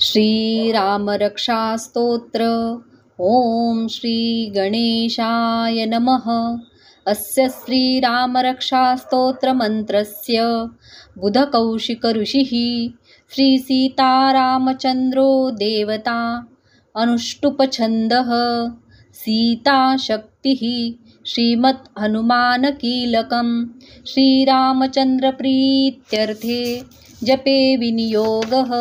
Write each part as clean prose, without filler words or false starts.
श्रीरामरक्षास्तोत्र। ॐ श्री गणेशाय नमः। अस्य श्रीरामरक्षास्तोत्रमन्त्रस्य बुधकौशिकऋषिः श्रीसीतारामचन्द्रो देवता। अनुष्टुप्छन्दः सीताशक्तिः श्रीमद्हनुमानकीलकं श्रीरामचन्द्रप्रीत्यर्थे जपे विनियोगः।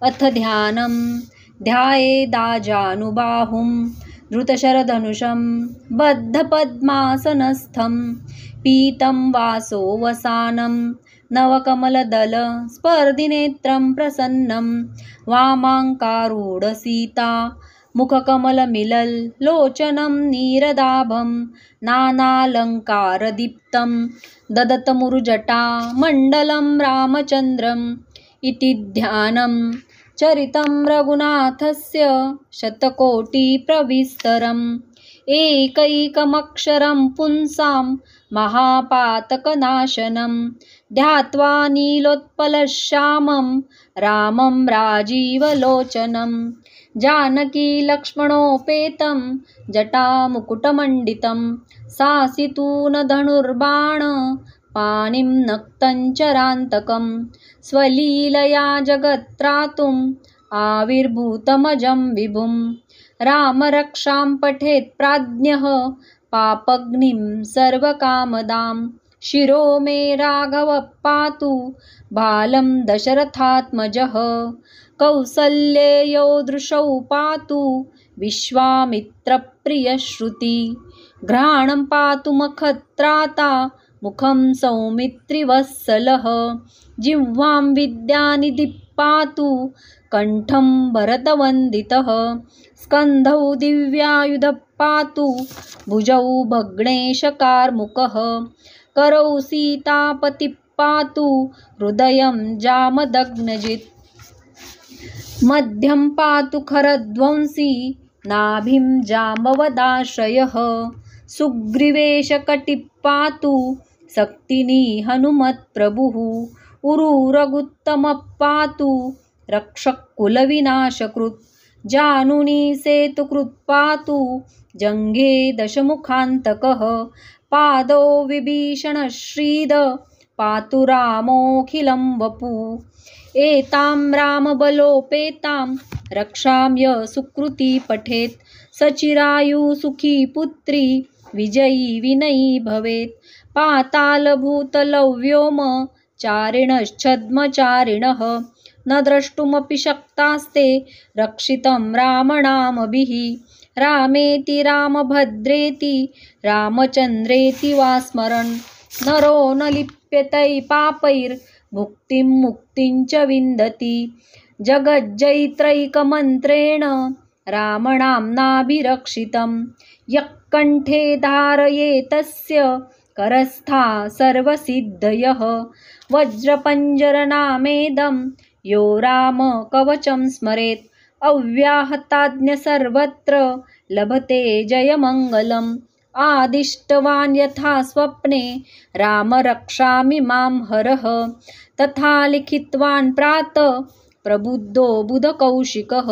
अथ ध्यानं ध्यायेदाजानुबाहुं धृतशरधनुषं बद्धपद्मासनस्थं पीतं वासोवसानं नवकमलदलस्पर्धिनेत्रं प्रसन्नं वामाङ्कारूढसीता मुखकमलमिलल्लोचनं नीरदाभं नानालङ्कारदीप्तं ददतमुरुजटामण्डलं रामचन्द्रम् इति ध्यानं। चरितं रघुनाथस्य शतकोटिप्रविस्तरम् एकैकमक्षरं पुंसां महापातकनाशनं ध्यात्वा नीलोत्पलश्यामं रामं राजीवलोचनं जानकीलक्ष्मणोपेतं जटामुकुटमण्डितं सासितूनधनुर्बाण पाणिं नक्तञ्चरान्तकं स्वलीलया जगत्त्रातुम् आविर्भूतमजं विभुं। रामरक्षां पठेत् प्राज्ञः पापग्निं सर्वकामदां शिरो मे राघवः पातु बालं दशरथात्मजः। कौसल्येयो दृशौ पातु विश्वामित्रप्रियश्रुति घ्राणं पातु मखत्राता मुखं सौमित्रिवत्सलः। जिह्वां विद्यानिधिः पातु कण्ठं भरतवन्दितः स्कन्धौ दिव्यायुधः पातु भुजौ भग्नेशकार्मुकः करौ सीतापतिः पातु हृदयं जामदग्नजित् मध्यं पातु खरध्वंसी नाभिं जाम्बवदाश्रयः सुग्रीवेशकटिः पातु शक्तिनी हनुमत्प्रभुः उरुरगुत्तमः पातु रक्षकुलविनाशकृत् जानुनी सेतुकृत् पातु जङ्घे दशमुखान्तकः पादौ विभीषणश्रीद पातु रामोऽखिलं वपु एतां रामबलोपेतां रक्षां य सुकृती पठेत् सचिरायुसुखी पुत्री विजयी विनयी भवेत्। पातालभूतलव्योम चारिणश्छद्मचारिणः न द्रष्टुमपि शक्तास्ते रक्षितं रामनामभिः। रामेति रामभद्रेति रामचन्द्रेति वा स्मरन् नरो न लिप्यते पापैर्मुक्तिं मुक्तिं च विन्दति। जगज्जयित्रैकमन्त्रेण रामनाम्नाभिरक्षितं यः कण्ठे धारयेतस्य करस्था सर्वसिद्धयः। वज्रपञ्जरनामेदं यो रामकवचं स्मरेत् अव्याहताज्ञ सर्वत्र लभते जयमङ्गलम्। आदिष्टवान् यथा स्वप्ने राम रक्षामि मां हरः तथा लिखितवान् प्रातः प्रबुद्धो बुधकौशिकः।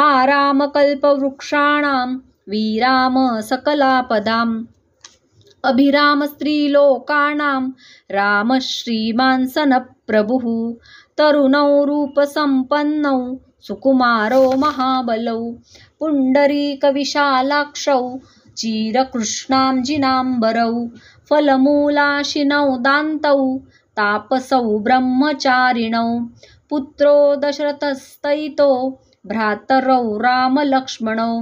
आरामकल्पवृक्षाणां विराम सकलापदाम् अभिराम स्त्रीलोकानां राम श्रीमान् सनप्रभुः। तरुणौ रूपसम्पन्नौ सुकुमारो महाबलौ पुण्डरीकविशालाक्षौ चिरकृष्णाम्जिनाम्बरौ फलमूलाशिनौ दान्तौ तापसौ ब्रह्मचारिणौ पुत्रो दशरथस्तैतो भ्रातरौ रामलक्ष्मणौ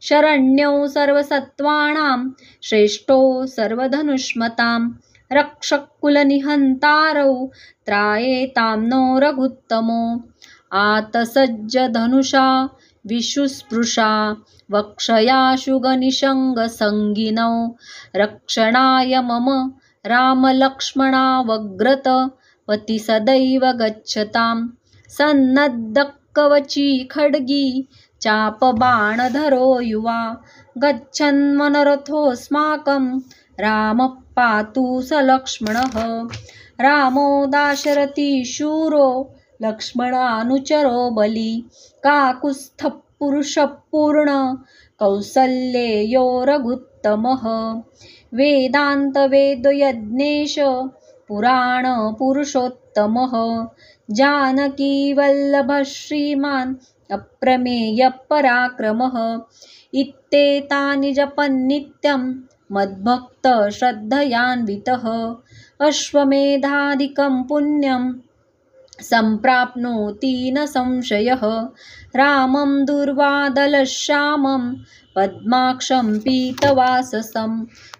शरण्यौ सर्वसत्त्वानां श्रेष्ठो सर्वधनुष्मतां रक्षकुलनिहन्तारौ त्रायेतां नो रघुत्तमो। आतसज्जधनुषा विशुस्पृशा वक्षयाशुगनिषङ्गसङ्गिनौ रक्षणाय मम रामलक्ष्मणावग्रत पति सदैव गच्छतां सन्नद्धकवची खड्गी चापबाणधरो युवा गच्छन्मनरथोऽस्माकं रामः पातु स लक्ष्मणः। रामो दाशरथी शूरो लक्ष्मणानुचरो बली काकुत्स्थः पुरुषः पूर्ण कौसल्येयो रघुत्तमः वेदान्तवेदयज्ञेश पुराण पुरुषोत्तमः जानकी वल्लभः श्रीमान् अप्रमेय पराक्रमः इत्येतानि जपन्नित्यं मद्भक्त श्रद्धयान्वितः अश्वमेधादिकं पुण्यं सम्प्राप्नोति न संशयः रामं दुर्वादलश्यामं पद्माक्षं पीतवाससं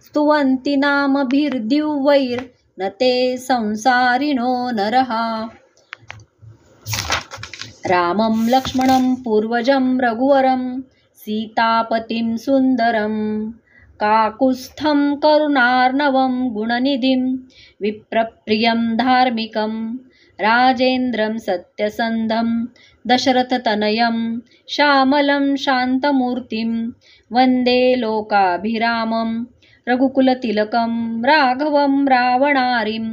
स्तुवन्ति नामभिर्दिव्यैर्न ते संसारिणो नरः रामं लक्ष्मणं पूर्वजं रघुवरं सीतापतिं सुन्दरं काकुत्स्थं करुणार्णवं गुणनिधिं विप्रप्रियं धार्मिकं राजेन्द्रं सत्यसन्धं दशरथतनयं श्यामलं शान्तमूर्तिं वन्दे लोकाभिरामं रघुकुलतिलकं राघवं रावणारिं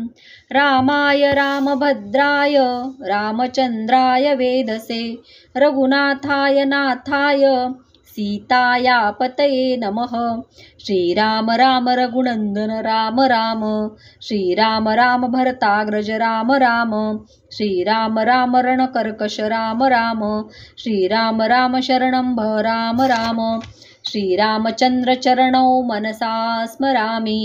रामाय रामभद्राय रामचन्द्राय वेधसे रघुनाथाय नाथाय सीतायापतये नमः श्रीराम राम रघुनन्दन राम राम श्रीराम राम भरताग्रज राम राम श्रीराम राम रणकर्कश राम राम श्रीराम राम शरणं भव राम राम श्रीरामचन्द्रचरणौ मनसा स्मरामि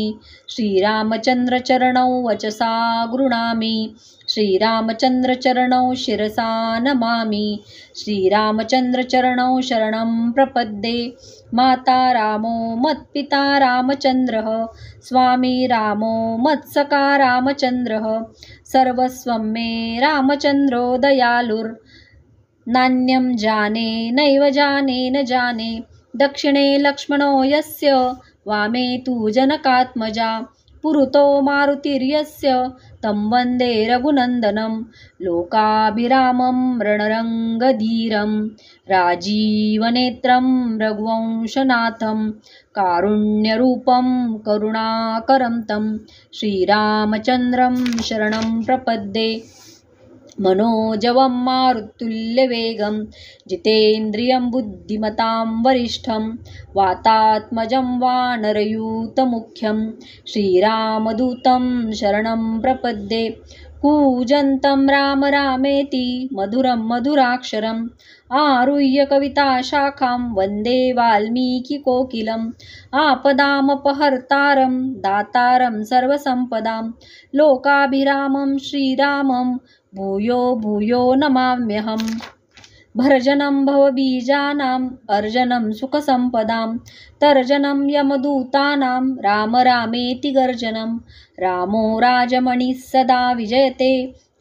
श्रीरामचन्द्रचरणौ वचसा गृह्णामि श्रीरामचन्द्रचरणौ शिरसा नमामि श्रीरामचन्द्रचरणौ शरणं प्रपद्ये माता रामो मत्पिता रामचन्द्रः स्वामी रामो मत्सखा रामचन्द्रः सर्वस्वं मे रामचन्द्रो दयालुर्नान्यं जाने नैव जाने न जाने दक्षिणे लक्ष्मणो यस्य वामे तु जनकात्मजा पुरुतो मारुतिर्यस्य तं वन्दे रघुनन्दनं लोकाभिरामं रणरङ्गधीरं राजीवनेत्रं रघुवंशनाथं कारुण्यरूपं करुणाकरं तं श्रीरामचन्द्रं शरणं प्रपद्ये मनोजवं मारुतुल्यवेगं जितेन्द्रियं बुद्धिमतां वरिष्ठं वातात्मजं वानरयूतमुख्यं श्रीरामदूतं शरणं प्रपद्ये कूजन्तं राम रामेति मधुरं मधुराक्षरम् आरुह्य कविताशाखां वन्दे वाल्मीकिकोकिलम् आपदामपहर्तारं दातारं सर्वसम्पदां लोकाभिरामं श्रीरामं भूयो भूयो नमाम्यहम् भर्जनं भवबीजानाम् अर्जनं सुखसम्पदां तर्जनं यमदूतानां राम रामेति गर्जनं रामो राजमणिः सदा विजयते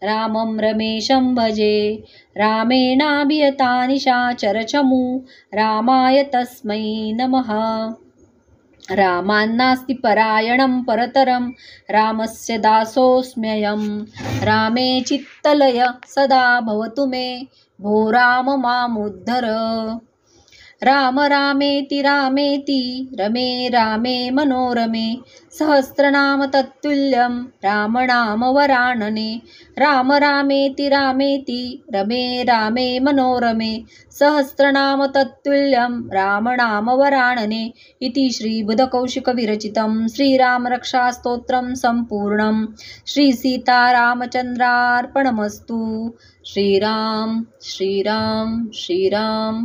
रामं रमेशं भजे रामेणाभिहता निशाचरचमू रामाय तस्मै नमः रामान्नास्ति परायणं परतरं रामस्य दासोऽस्म्यहं रामे चित्तलय सदा भवतु मे भो राम मामुद्धर राम रामेति रामेति रमे रामे मनोरमे सहस्रनाम तत्तुल्यं रामनाम वरानने राम रामेति रामेति रमे रामे मनोरमे सहस्रनाम तत्तुल्यं रामनाम वरानने इति श्रीबुधकौशिकविरचितं श्रीरामरक्षास्तोत्रं सम्पूर्णं श्रीसीतारामचन्द्रार्पणमस्तु श्रीराम श्रीराम श्रीराम।